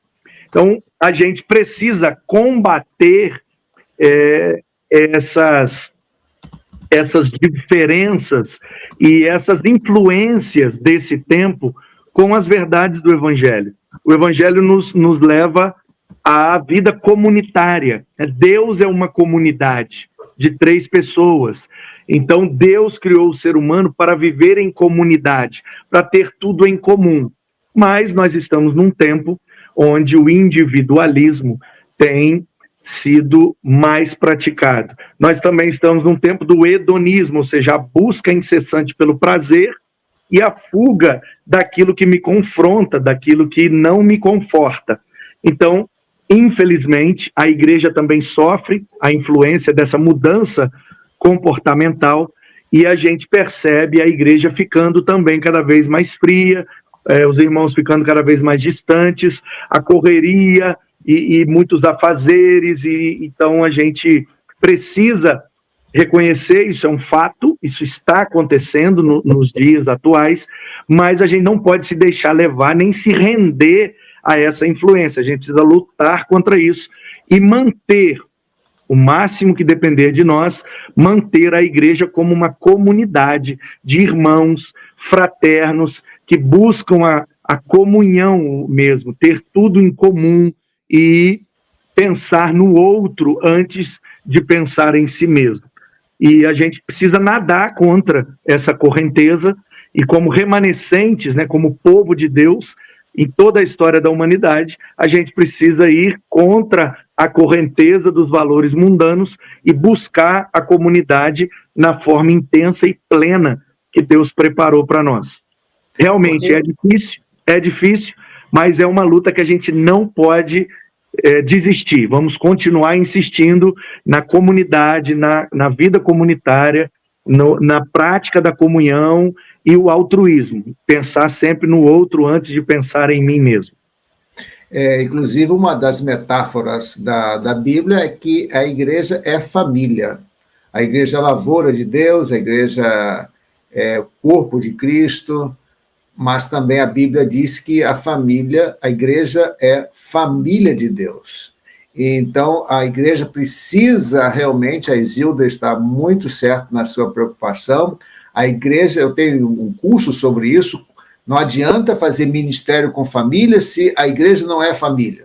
Então, a gente precisa combater essas diferenças e essas influências desse tempo com as verdades do Evangelho. O Evangelho nos leva à vida comunitária. Deus é uma comunidade de 3 pessoas. Então, Deus criou o ser humano para viver em comunidade, para ter tudo em comum. Mas nós estamos num tempo onde o individualismo tem sido mais praticado. Nós também estamos num tempo do hedonismo, ou seja, a busca incessante pelo prazer e a fuga daquilo que me confronta, daquilo que não me conforta. Então, infelizmente, a igreja também sofre a influência dessa mudança comportamental e a gente percebe a igreja ficando também cada vez mais fria, os irmãos ficando cada vez mais distantes, a correria e muitos afazeres, então a gente precisa reconhecer, isso é um fato, isso está acontecendo nos dias atuais, mas a gente não pode se deixar levar, nem se render a essa influência, a gente precisa lutar contra isso e manter, o máximo que depender de nós, manter a igreja como uma comunidade de irmãos, fraternos, que buscam a comunhão mesmo, ter tudo em comum e pensar no outro antes de pensar em si mesmo. E a gente precisa nadar contra essa correnteza e como remanescentes, né, como povo de Deus, em toda a história da humanidade, a gente precisa ir contra a correnteza dos valores mundanos e buscar a comunidade na forma intensa e plena que Deus preparou para nós. Realmente é difícil, mas é uma luta que a gente não pode desistir. Vamos continuar insistindo na comunidade, na vida comunitária, na prática da comunhão e o altruísmo. Pensar sempre no outro antes de pensar em mim mesmo. Inclusive, uma das metáforas da Bíblia é que a igreja é família. A igreja é a lavoura de Deus, a igreja é o corpo de Cristo, mas também a Bíblia diz que a igreja é família de Deus. Então, a igreja precisa realmente, a Isilda está muito certa na sua preocupação, A igreja, eu tenho um curso sobre isso, não adianta fazer ministério com família se a igreja não é família.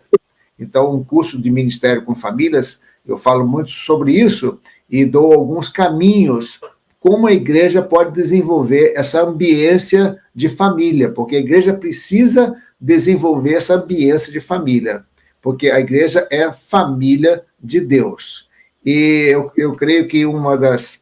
Então, um curso de ministério com famílias, eu falo muito sobre isso e dou alguns caminhos como a igreja pode desenvolver essa ambiência de família, porque a igreja precisa desenvolver essa ambiência de família, porque a igreja é a família de Deus. E eu creio que uma das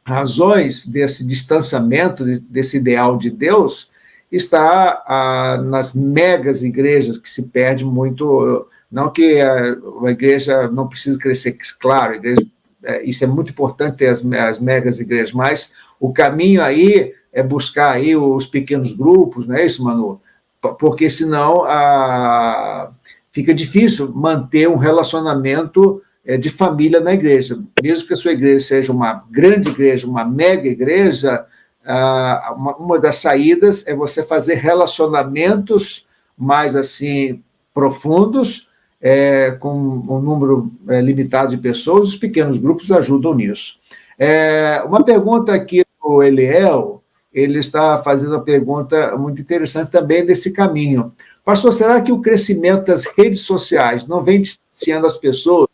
razões desse distanciamento, desse ideal de Deus, está nas megas igrejas, que se perde muito. Não que a igreja não precise crescer, claro, a igreja, isso é muito importante ter as megas igrejas, mas o caminho aí é buscar aí os pequenos grupos, não é isso, Manu? Porque senão fica difícil manter um relacionamento de família na igreja. Mesmo que a sua igreja seja uma grande igreja, uma mega igreja, uma das saídas é você fazer relacionamentos mais assim profundos, com um número limitado de pessoas. Os pequenos grupos ajudam nisso. Uma pergunta aqui do Eliel, ele está fazendo uma pergunta muito interessante também desse caminho. Pastor, será que o crescimento das redes sociais não vem distanciando as pessoas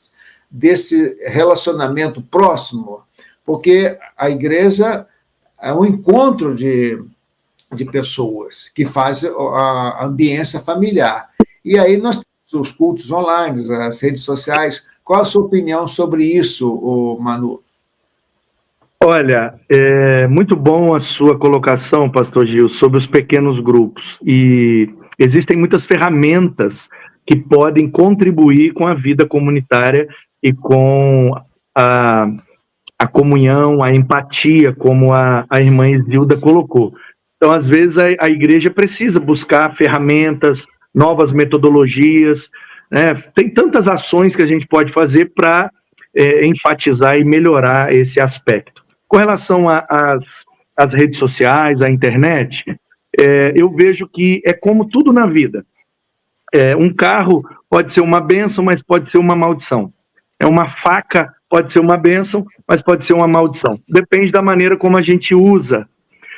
desse relacionamento próximo? Porque a igreja é um encontro de pessoas que faz a ambiência familiar. E aí nós temos os cultos online, as redes sociais. Qual a sua opinião sobre isso, Manu? Olha, é muito bom a sua colocação, pastor Gil, sobre os pequenos grupos. E existem muitas ferramentas que podem contribuir com a vida comunitária e com a comunhão, a empatia, como a irmã Isilda colocou. Então, às vezes, a igreja precisa buscar ferramentas, novas metodologias, né? Tem tantas ações que a gente pode fazer para enfatizar e melhorar esse aspecto. Com relação às redes sociais, à internet, eu vejo que é como tudo na vida. Um carro pode ser uma bênção, mas pode ser uma maldição. Uma faca pode ser uma bênção, mas pode ser uma maldição. Depende da maneira como a gente usa.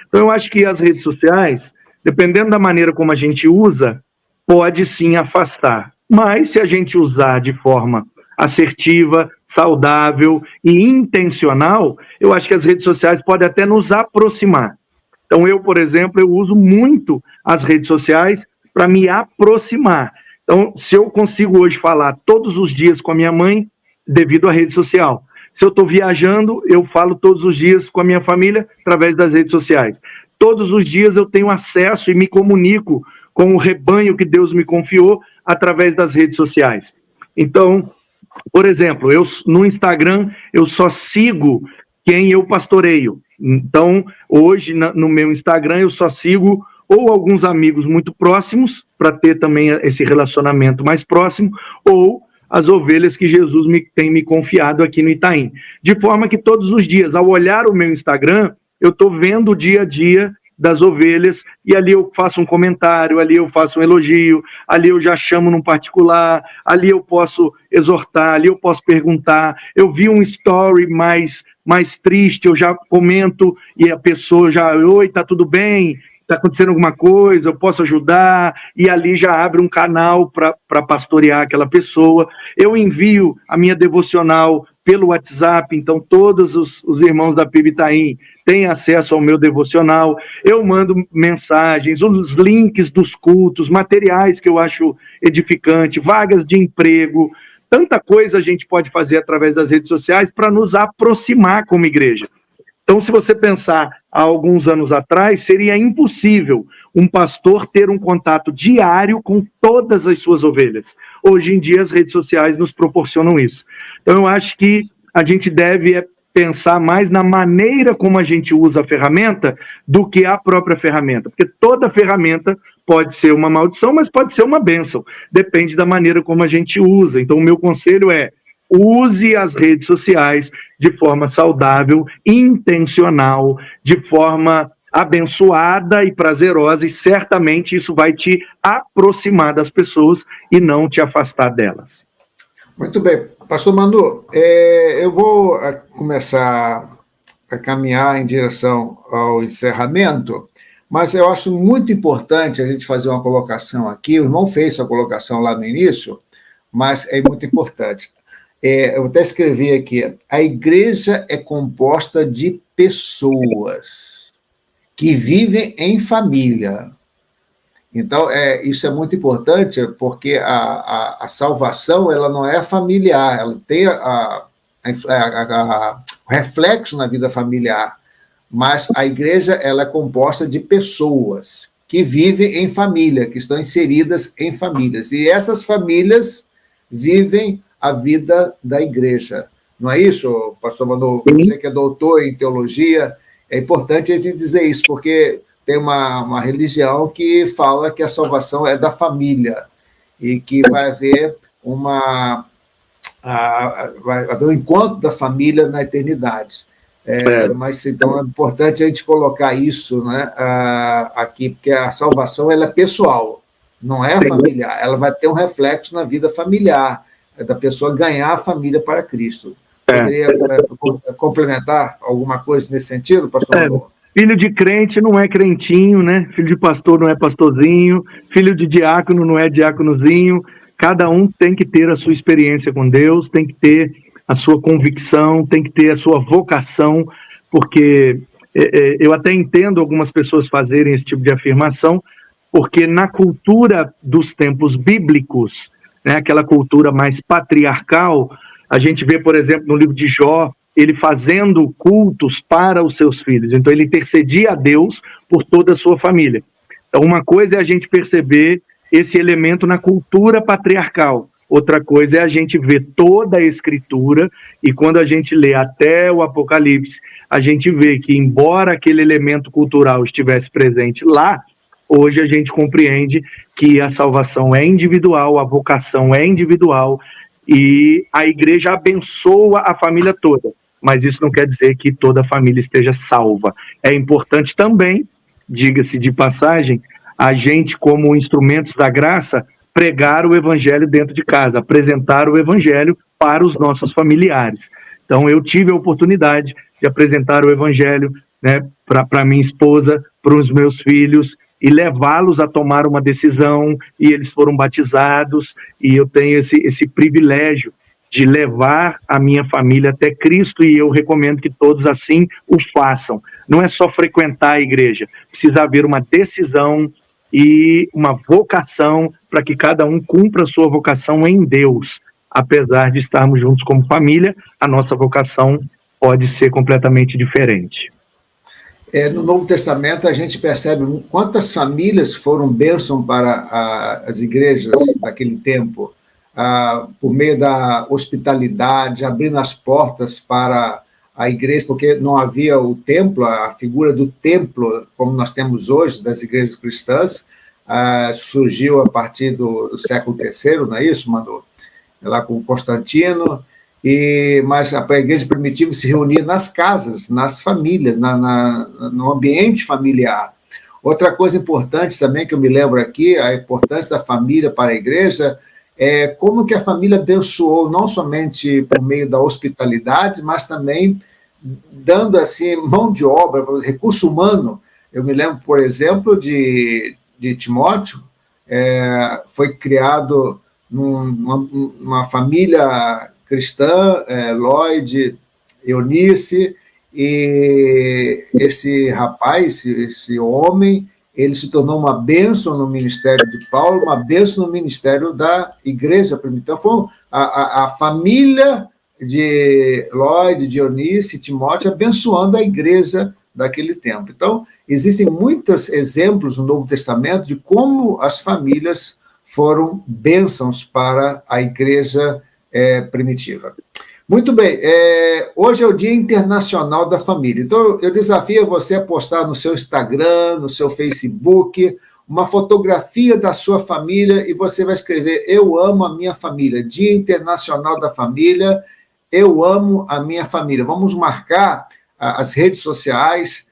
Então, eu acho que as redes sociais, dependendo da maneira como a gente usa, pode sim afastar. Mas, se a gente usar de forma assertiva, saudável e intencional, eu acho que as redes sociais podem até nos aproximar. Então, eu, por exemplo, eu uso muito as redes sociais para me aproximar. Então, se eu consigo hoje falar todos os dias com a minha mãe, devido à rede social. Se eu estou viajando, eu falo todos os dias com a minha família através das redes sociais. Todos os dias eu tenho acesso e me comunico com o rebanho que Deus me confiou através das redes sociais. Então, por exemplo, no Instagram eu só sigo quem eu pastoreio. Então, hoje no meu Instagram eu só sigo ou alguns amigos muito próximos, para ter também esse relacionamento mais próximo, ou as ovelhas que Jesus tem me confiado aqui no Itaim. De forma que todos os dias, ao olhar o meu Instagram, eu estou vendo o dia a dia das ovelhas, e ali eu faço um comentário, ali eu faço um elogio, ali eu já chamo num particular, ali eu posso exortar, ali eu posso perguntar. Eu vi um story mais triste, eu já comento, e a pessoa já, oi, tá tudo bem? Está acontecendo alguma coisa, eu posso ajudar, e ali já abre um canal para pastorear aquela pessoa. Eu envio a minha devocional pelo WhatsApp, então todos os irmãos da PIB Itaim têm acesso ao meu devocional. Eu mando mensagens, os links dos cultos, materiais que eu acho edificante, vagas de emprego, tanta coisa a gente pode fazer através das redes sociais para nos aproximar como igreja. Então, se você pensar há alguns anos atrás, seria impossível um pastor ter um contato diário com todas as suas ovelhas. Hoje em dia, as redes sociais nos proporcionam isso. Então, eu acho que a gente deve pensar mais na maneira como a gente usa a ferramenta do que a própria ferramenta. Porque toda ferramenta pode ser uma maldição, mas pode ser uma bênção. Depende da maneira como a gente usa. Então, o meu conselho é: use as redes sociais de forma saudável, intencional, de forma abençoada e prazerosa, e certamente isso vai te aproximar das pessoas e não te afastar delas. Muito bem. Pastor Manu, eu vou começar caminhar em direção ao encerramento, mas eu acho muito importante a gente fazer uma colocação aqui. O irmão fez essa colocação lá no início, mas é muito importante. Eu até escrevi aqui: a igreja é composta de pessoas que vivem em família. Então, isso é muito importante, porque a salvação ela não é familiar, ela tem o reflexo na vida familiar, mas a igreja ela é composta de pessoas que vivem em família, que estão inseridas em famílias, e essas famílias vivem a vida da igreja. Não é isso, pastor Manu? Você que é doutor em teologia, é importante a gente dizer isso, porque tem uma religião que fala que a salvação é da família e que vai haver vai haver um encontro da família na eternidade. Mas então é importante a gente colocar isso, né, aqui, porque a salvação ela é pessoal, não é familiar. Ela vai ter um reflexo na vida familiar, da pessoa ganhar a família para Cristo. Poderia complementar alguma coisa nesse sentido, pastor? Filho de crente não é crentinho, né? Filho de pastor não é pastorzinho, filho de diácono não é diáconozinho. Cada um tem que ter a sua experiência com Deus, tem que ter a sua convicção, tem que ter a sua vocação, porque eu até entendo algumas pessoas fazerem esse tipo de afirmação, porque na cultura dos tempos bíblicos, né, aquela cultura mais patriarcal, a gente vê, por exemplo, no livro de Jó, ele fazendo cultos para os seus filhos. Então, ele intercedia a Deus por toda a sua família. Então, uma coisa é a gente perceber esse elemento na cultura patriarcal. Outra coisa é a gente ver toda a Escritura, e quando a gente lê até o Apocalipse, a gente vê que, embora aquele elemento cultural estivesse presente lá, hoje a gente compreende que a salvação é individual, a vocação é individual, e a igreja abençoa a família toda. Mas isso não quer dizer que toda a família esteja salva. É importante também, diga-se de passagem, a gente, como instrumentos da graça, pregar o evangelho dentro de casa, apresentar o evangelho para os nossos familiares. Então, eu tive a oportunidade de apresentar o evangelho, né, para minha esposa, para os meus filhos, e levá-los a tomar uma decisão, e eles foram batizados, e eu tenho esse privilégio de levar a minha família até Cristo, e eu recomendo que todos assim o façam. Não é só frequentar a igreja, precisa haver uma decisão e uma vocação para que cada um cumpra a sua vocação em Deus. Apesar de estarmos juntos como família, a nossa vocação pode ser completamente diferente. No Novo Testamento, a gente percebe quantas famílias foram bênção para as igrejas daquele tempo, por meio da hospitalidade, abrindo as portas para a igreja, porque não havia o templo, a figura do templo, como nós temos hoje, das igrejas cristãs, surgiu a partir do século III, não é isso, Manu? Lá com Constantino, mas a igreja primitiva se reunia nas casas, nas famílias, no ambiente familiar. Outra coisa importante também que eu me lembro aqui, a importância da família para a igreja, é como que a família abençoou, não somente por meio da hospitalidade, mas também dando assim mão de obra, recurso humano. Eu me lembro, por exemplo, de Timóteo, foi criado numa família cristã, Lloyd, Eunice, e esse rapaz, esse homem, ele se tornou uma bênção no ministério de Paulo, uma bênção no ministério da igreja primitiva. Então, foi a família de Lloyd, de Eunice e Timóteo abençoando a igreja daquele tempo. Então, existem muitos exemplos no Novo Testamento de como as famílias foram bênçãos para a igreja primitiva. Muito bem, hoje é o Dia Internacional da Família, então eu desafio você a postar no seu Instagram, no seu Facebook, uma fotografia da sua família e você vai escrever: eu amo a minha família, Dia Internacional da Família, eu amo a minha família. Vamos marcar as redes sociais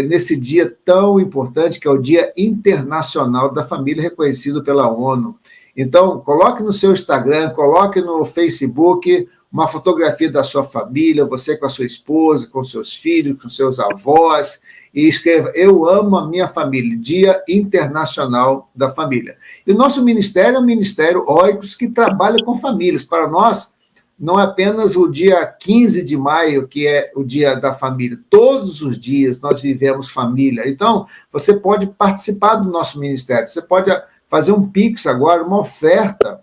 nesse dia tão importante que é o Dia Internacional da Família, reconhecido pela ONU. Então, coloque no seu Instagram, coloque no Facebook uma fotografia da sua família, você com a sua esposa, com seus filhos, com seus avós, e escreva: eu amo a minha família, Dia Internacional da Família. E o nosso ministério é um ministério Oikos que trabalha com famílias. Para nós, não é apenas o dia 15 de maio, que é o dia da família. Todos os dias nós vivemos família. Então, você pode participar do nosso ministério. Você pode fazer um Pix agora, uma oferta.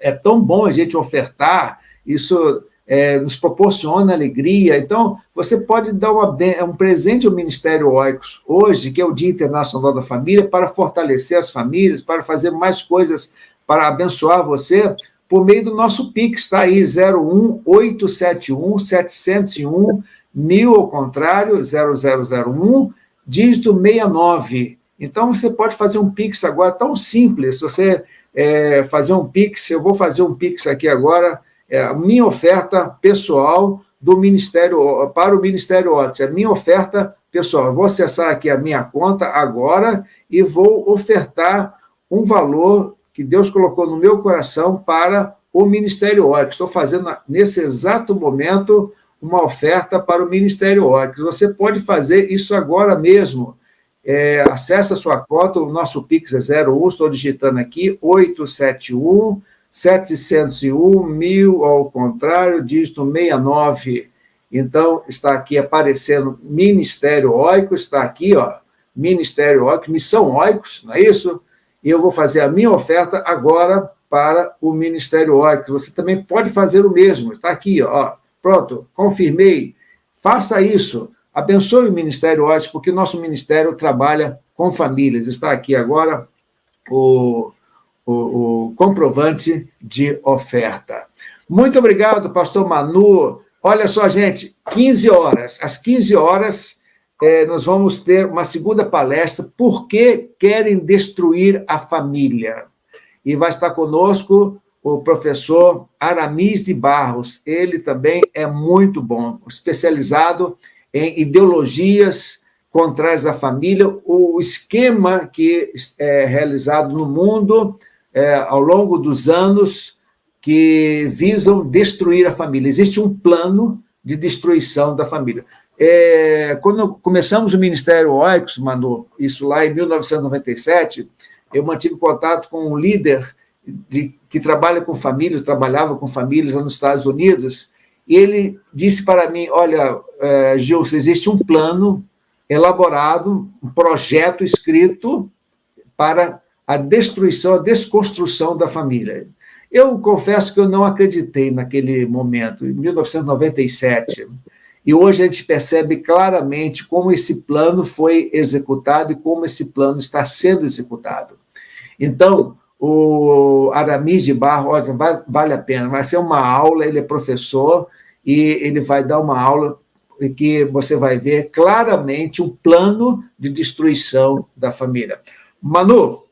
É tão bom a gente ofertar, isso nos proporciona alegria. Então, você pode dar um presente ao Ministério Oikos hoje, que é o Dia Internacional da Família, para fortalecer as famílias, para fazer mais coisas, para abençoar você, por meio do nosso Pix, está aí, 01871-701-1000, ao contrário, 0001, dígito 69. Então, você pode fazer um Pix agora, tão simples. Se você fazer um Pix, eu vou fazer um Pix aqui agora, a minha oferta pessoal do Ministério, para o Ministério Oikos, a minha oferta pessoal. Eu vou acessar aqui a minha conta agora e vou ofertar um valor que Deus colocou no meu coração para o Ministério Oikos. Estou fazendo, nesse exato momento, uma oferta para o Ministério Oikos. Você pode fazer isso agora mesmo. Acesse a sua conta, o nosso Pix é 01, estou digitando aqui, 871-701-1000, ao contrário, dígito 69. Então, está aqui aparecendo Ministério Oikos, está aqui, ó, Ministério Oikos, Missão Oikos, não é isso? E eu vou fazer a minha oferta agora para o Ministério Oikos. Você também pode fazer o mesmo, está aqui, ó, pronto, confirmei. Faça isso, abençoe o Ministério Oikos, porque o nosso ministério trabalha com famílias. Está aqui agora o comprovante de oferta. Muito obrigado, pastor Manu. Olha só, gente, 15 horas. Às 15 horas, nós vamos ter uma segunda palestra, Por que querem destruir a família? E vai estar conosco o professor Aramis de Barros. Ele também é muito bom, especializado em ideologias contrárias à família, o esquema que é realizado no mundo ao longo dos anos que visam destruir a família. Existe um plano de destruição da família. Quando começamos o Ministério Oikos, Manu, isso lá em 1997, eu mantive contato com um líder que trabalhava com famílias lá nos Estados Unidos, e ele disse para mim: olha, Gilson, existe um plano elaborado, um projeto escrito para a destruição, a desconstrução da família. Eu confesso que eu não acreditei naquele momento, em 1997, e hoje a gente percebe claramente como esse plano foi executado e como esse plano está sendo executado. Então, o Aramis de Barros, vale a pena, vai ser uma aula, ele é professor, e ele vai dar uma aula em que você vai ver claramente um plano de destruição da família. Manu,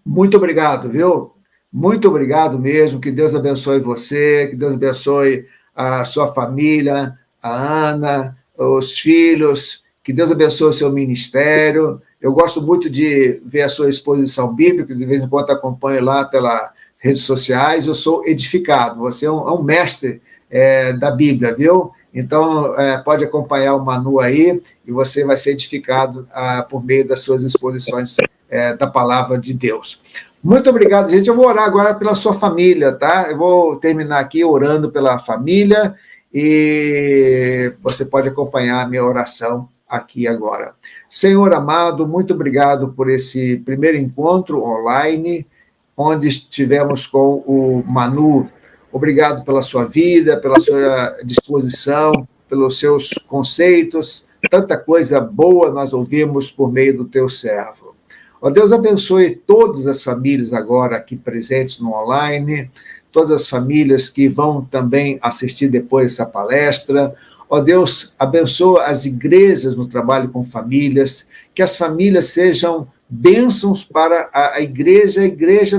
muito obrigado, viu? Muito obrigado mesmo, que Deus abençoe você, que Deus abençoe a sua família, a Ana, os filhos, que Deus abençoe o seu ministério. Eu gosto muito de ver a sua exposição bíblica, de vez em quando acompanho lá pelas redes sociais, eu sou edificado, você é um mestre da Bíblia, viu? Então, pode acompanhar o Manu aí, e você vai ser edificado por meio das suas exposições da palavra de Deus. Muito obrigado, gente. Eu vou orar agora pela sua família, tá? Eu vou terminar aqui orando pela família, e você pode acompanhar a minha oração aqui agora. Senhor amado, muito obrigado por esse primeiro encontro online, onde estivemos com o Manu. Obrigado pela sua vida, pela sua disposição, pelos seus conceitos. Tanta coisa boa nós ouvimos por meio do teu servo. Ó Deus, abençoe todas as famílias agora aqui presentes no online, todas as famílias que vão também assistir depois essa palestra. Ó Deus, abençoa as igrejas no trabalho com famílias, que as famílias sejam bênçãos para a igreja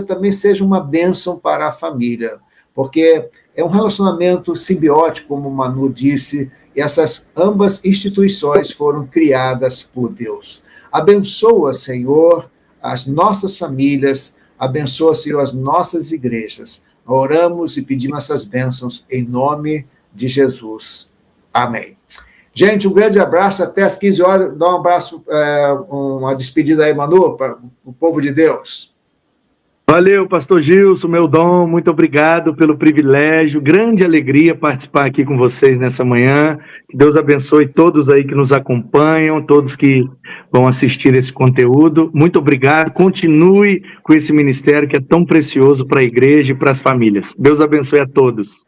também seja uma bênção para a família, porque é um relacionamento simbiótico, como o Manu disse, e essas ambas instituições foram criadas por Deus. Abençoa, Senhor, as nossas famílias, abençoa, Senhor, as nossas igrejas. Oramos e pedimos essas bênçãos em nome de Jesus. Amém. Gente, um grande abraço, até às 15 horas. Dá um abraço, uma despedida aí, Manu, para o povo de Deus. Valeu, pastor Gilson, meu dom, muito obrigado pelo privilégio, grande alegria participar aqui com vocês nessa manhã. Que Deus abençoe todos aí que nos acompanham, todos que vão assistir esse conteúdo. Muito obrigado, continue com esse ministério que é tão precioso para a igreja e para as famílias. Deus abençoe a todos.